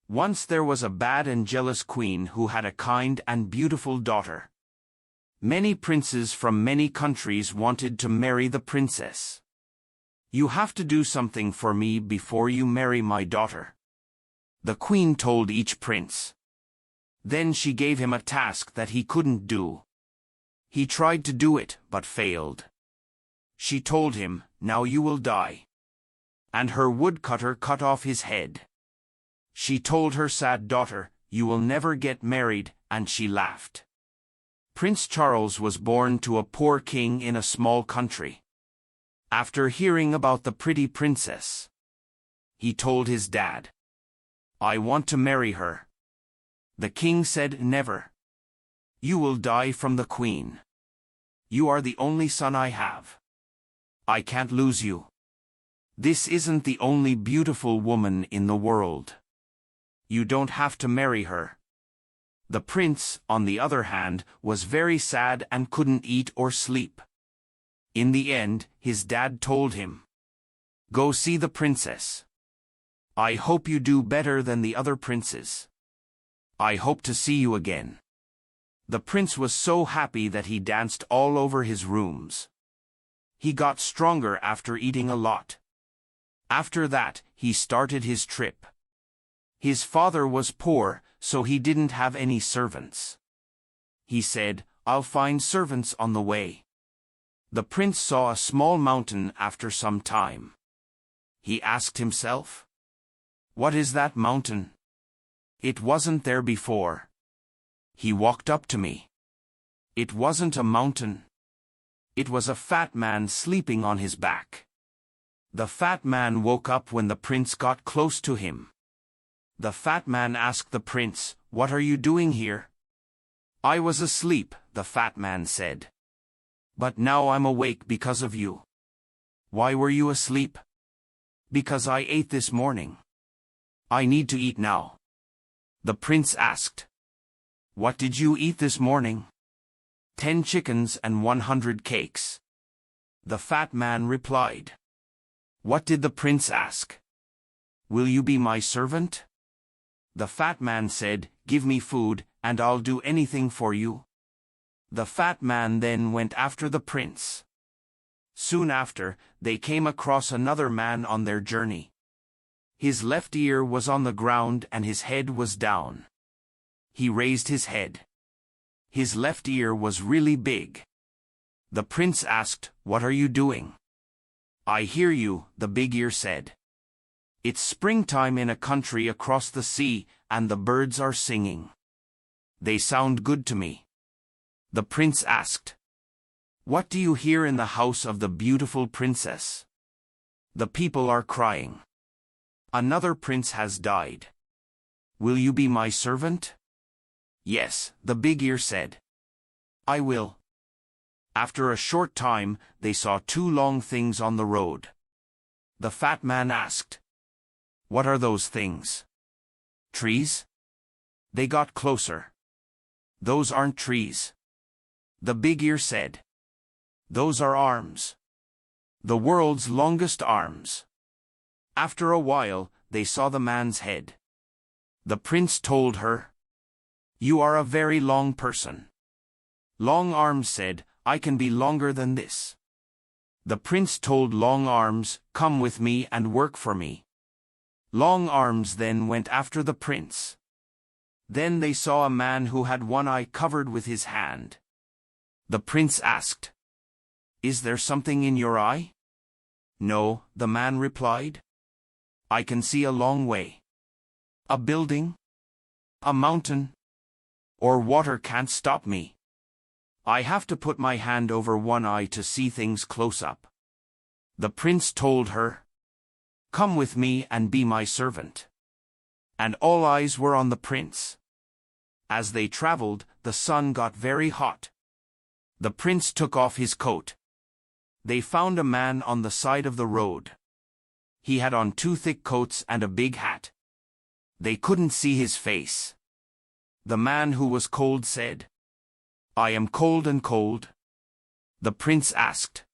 Once there was a bad and jealous queen who had a kind and beautiful daughter. Many princes from many countries wanted to marry the princess. "You have to do something for me before you marry my daughter," the queen told each prince. Then she gave him a task that he couldn't do. He tried to do it, but failed. She told him, "Now you will die." And her woodcutter cut off his head. She told her sad daughter, "You will never get married," and she laughed. Prince Charles was born to a poor king in a small country. After hearing about the pretty princess, he told his dad, "I want to marry her." The king said, "Never. You will die from the queen. You are the only son I have. I can't lose you. This isn't the only beautiful woman in the world. You don't have to marry her." The prince, on the other hand, was very sad and couldn't eat or sleep. In the end, his dad told him, "Go see the princess. I hope you do better than the other princes. I hope to see you again." The prince was so happy that he danced all over his rooms. He got stronger after eating a lot. After that, he started his trip. His father was poor, so he didn't have any servants. He said, "I'll find servants on the way." The prince saw a small mountain after some time. He asked himself, "What is that mountain? It wasn't there before." He walked up to me. It wasn't a mountain. It was a fat man sleeping on his back. The fat man woke up when the prince got close to him. The fat man asked the prince, "What are you doing here?" "I was asleep," the fat man said. "But now I'm awake because of you." "Why were you asleep?" "Because I ate this morning. I need to eat now." The prince asked, "What did you eat this morning?" 10 chickens and 100 cakes." The fat man replied. What did the prince ask? "Will you be my servant?" The fat man said, "Give me food, and I'll do anything for you." The fat man then went after the prince. Soon after, they came across another man on their journey. His left ear was on the ground and his head was down. He raised his head. His left ear was really big. The prince asked, "What are you doing?" "I hear you," the big ear said. "It's springtime in a country across the sea, and the birds are singing. They sound good to me." The prince asked, "What do you hear in the house of the beautiful princess?" "The people are crying. Another prince has died. Will you be my servant?" "Yes," the big ear said. "I will." After a short time, they saw 2 long things on the road. The fat man asked, "What are those things?" "Trees?" They got closer. "Those aren't trees." The big ear said, "Those are arms. The world's longest arms." After a while, they saw the man's head. The prince told her, "You are a very long person." Long Arms said, "I can be longer than this." The prince told Long Arms, "Come with me and work for me." Long Arms then went after the prince. Then they saw a man who had one eye covered with his hand. The prince asked, "Is there something in your eye?" "No," the man replied. "I can see a long way. A building? A mountain? Or water can't stop me. I have to put my hand over one eye to see things close up." The prince told her, "Come with me and be my servant." And all eyes were on the prince. As they traveled, the sun got very hot. The prince took off his coat. They found a man on the side of the road. He had on 2 thick coats and a big hat. They couldn't see his face. The man who was cold said, "I am cold and cold." The prince asked,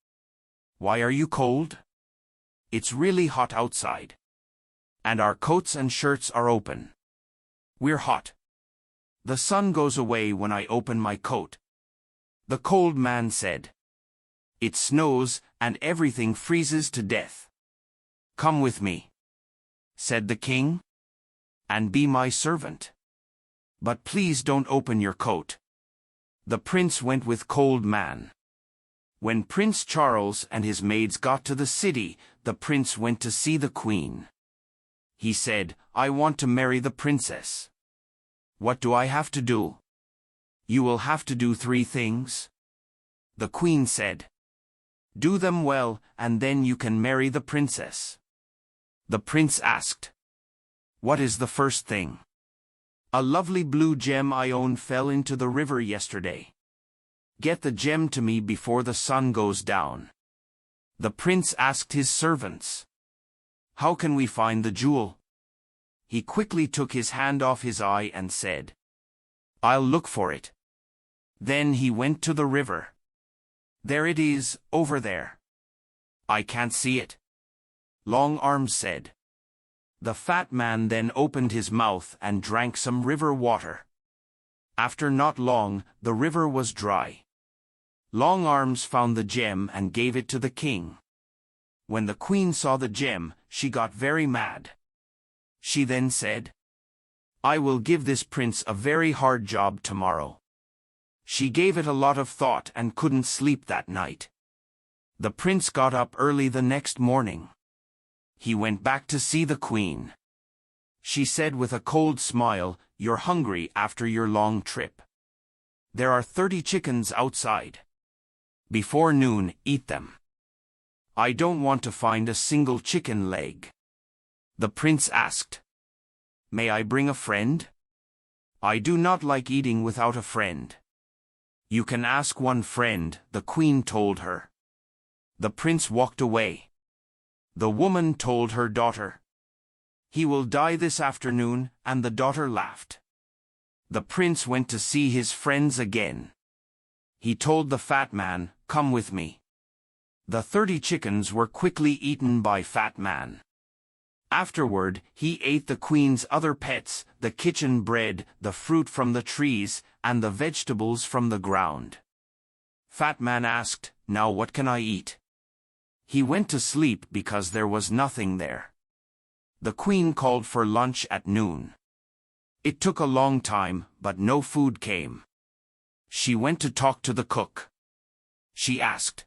"Why are you cold?" "It's really hot outside. And our coats and shirts are open." We're hot. The sun goes away when I open my coat. The cold man said. It snows, and everything freezes to death. Come with me, said the king, and be my servant. But please don't open your coat. The prince went with Cold Man. When Prince Charles and his maids got to the city, the prince went to see the queen. He said, I want to marry the princess. What do I have to do? You will have to do 3 things. The queen said. Do them well, and then you can marry the princess. The prince asked. What is the first thing? A lovely blue gem I own fell into the river yesterday. Get the gem to me before the sun goes down. The prince asked his servants. How can we find the jewel? He quickly took his hand off his eye and said, I'll look for it. Then he went to the river. There it is, over there. I can't see it. Long Arms said. The fat man then opened his mouth and drank some river water. After not long, the river was dry. Long Arms found the gem and gave it to the king. When the queen saw the gem, she got very mad. She then said, I will give this prince a very hard job tomorrow. She gave it a lot of thought and couldn't sleep that night. The prince got up early the next morning. He went back to see the queen. She said with a cold smile, You're hungry after your long trip. There are 30 chickens outside. Before noon, eat them. I don't want to find a single chicken leg. The prince asked, May I bring a friend? I do not like eating without a friend. You can ask one friend, the queen told her. The prince walked away. The woman told her daughter, He will die this afternoon, and the daughter laughed. The prince went to see his friends again. He told the fat man, Come with me. The 30 chickens were quickly eaten by Fat Man. Afterward, he ate the queen's other pets, the kitchen bread, the fruit from the trees, and the vegetables from the ground. Fat Man asked, Now what can I eat? He went to sleep because there was nothing there. The queen called for lunch at noon. It took a long time, but no food came. She went to talk to the cook. She asked,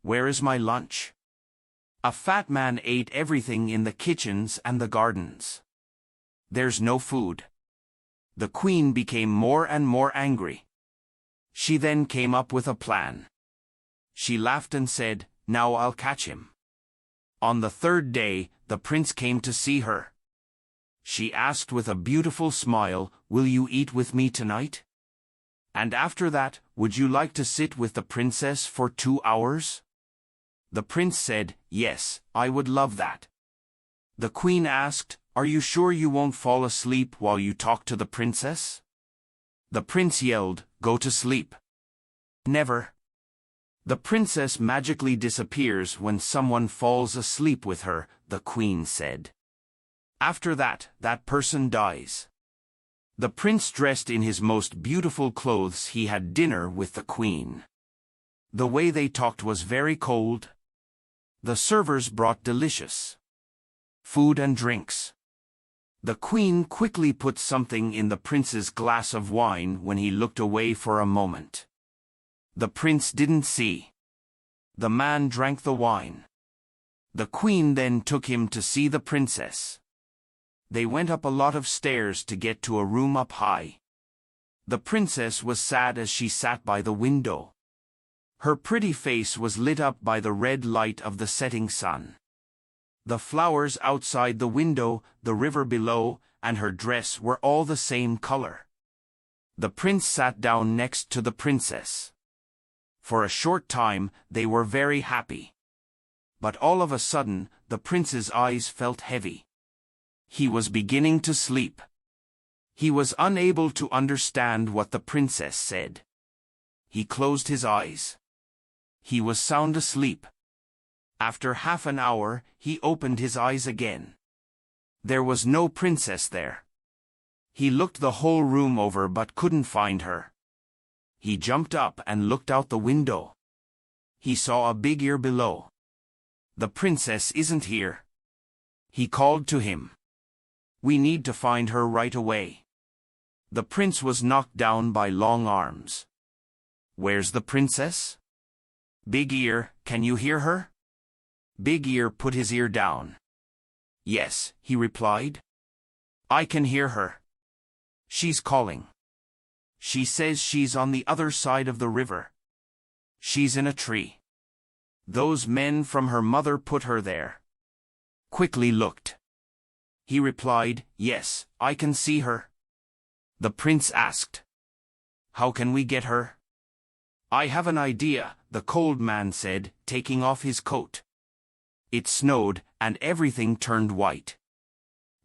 Where is my lunch? A fat man ate everything in the kitchens and the gardens. There's no food. The queen became more and more angry. She then came up with a plan. She laughed and said, Now I'll catch him. On the 3rd day, the prince came to see her. She asked with a beautiful smile, Will you eat with me tonight? And after that, would you like to sit with the princess for 2 hours? The prince said, Yes, I would love that. The queen asked, Are you sure you won't fall asleep while you talk to the princess? The prince yelled, Go to sleep. Never. The princess magically disappears when someone falls asleep with her, the queen said. After that, that person dies. The prince dressed in his most beautiful clothes. He had dinner with the queen. The way they talked was very cold. The servers brought delicious food and drinks. The queen quickly put something in the prince's glass of wine when he looked away for a moment. The prince didn't see. The man drank the wine. The queen then took him to see the princess. They went up a lot of stairs to get to a room up high. The princess was sad as she sat by the window. Her pretty face was lit up by the red light of the setting sun. The flowers outside the window, the river below, and her dress were all the same color. The prince sat down next to the princess. For a short time, they were very happy. But all of a sudden, the prince's eyes felt heavy. He was beginning to sleep. He was unable to understand what the princess said. He closed his eyes. He was sound asleep. After half an hour, he opened his eyes again. There was no princess there. He looked the whole room over but couldn't find her. He jumped up and looked out the window. He saw a big ear below. The princess isn't here. He called to him. We need to find her right away. The prince was knocked down by Long Arms. Where's the princess? Big Ear, can you hear her? Big Ear put his ear down. Yes, he replied. I can hear her. She's calling. She says she's on the other side of the river. She's in a tree. Those men from her mother put her there. Quickly looked. He replied, yes, I can see her. The prince asked, how can we get her? I have an idea, the cold man said, taking off his coat. It snowed, and everything turned white.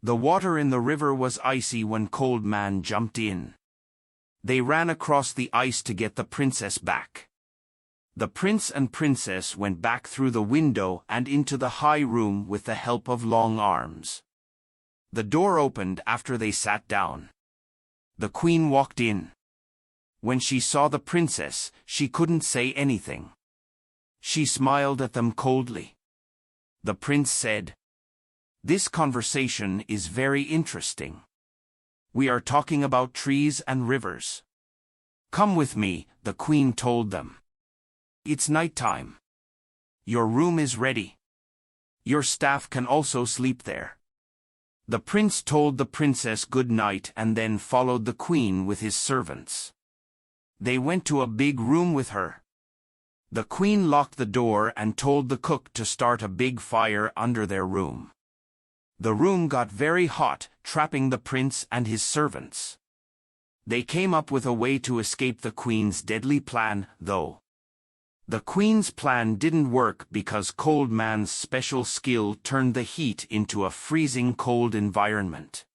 The water in the river was icy when Cold Man jumped in. They ran across the ice to get the princess back. The prince and princess went back through the window and into the high room with the help of Long Arms. The door opened after they sat down. The queen walked in. When she saw the princess, she couldn't say anything. She smiled at them coldly. The prince said, this conversation is very interesting. We are talking about trees and rivers. Come with me, the queen told them. It's night time. Your room is ready. Your staff can also sleep there. The prince told the princess good night and then followed the queen with his servants. They went to a big room with her. The queen locked the door and told the cook to start a big fire under their room. The room got very hot, trapping the prince and his servants. They came up with a way to escape the queen's deadly plan, though. The queen's plan didn't work because Cold Man's special skill turned the heat into a freezing cold environment.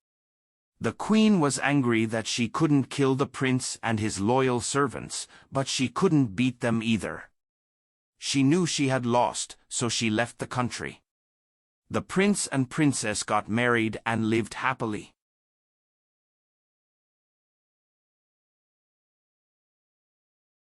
The queen was angry that she couldn't kill the prince and his loyal servants, but she couldn't beat them either. She knew she had lost, so she left the country. The prince and princess got married and lived happily.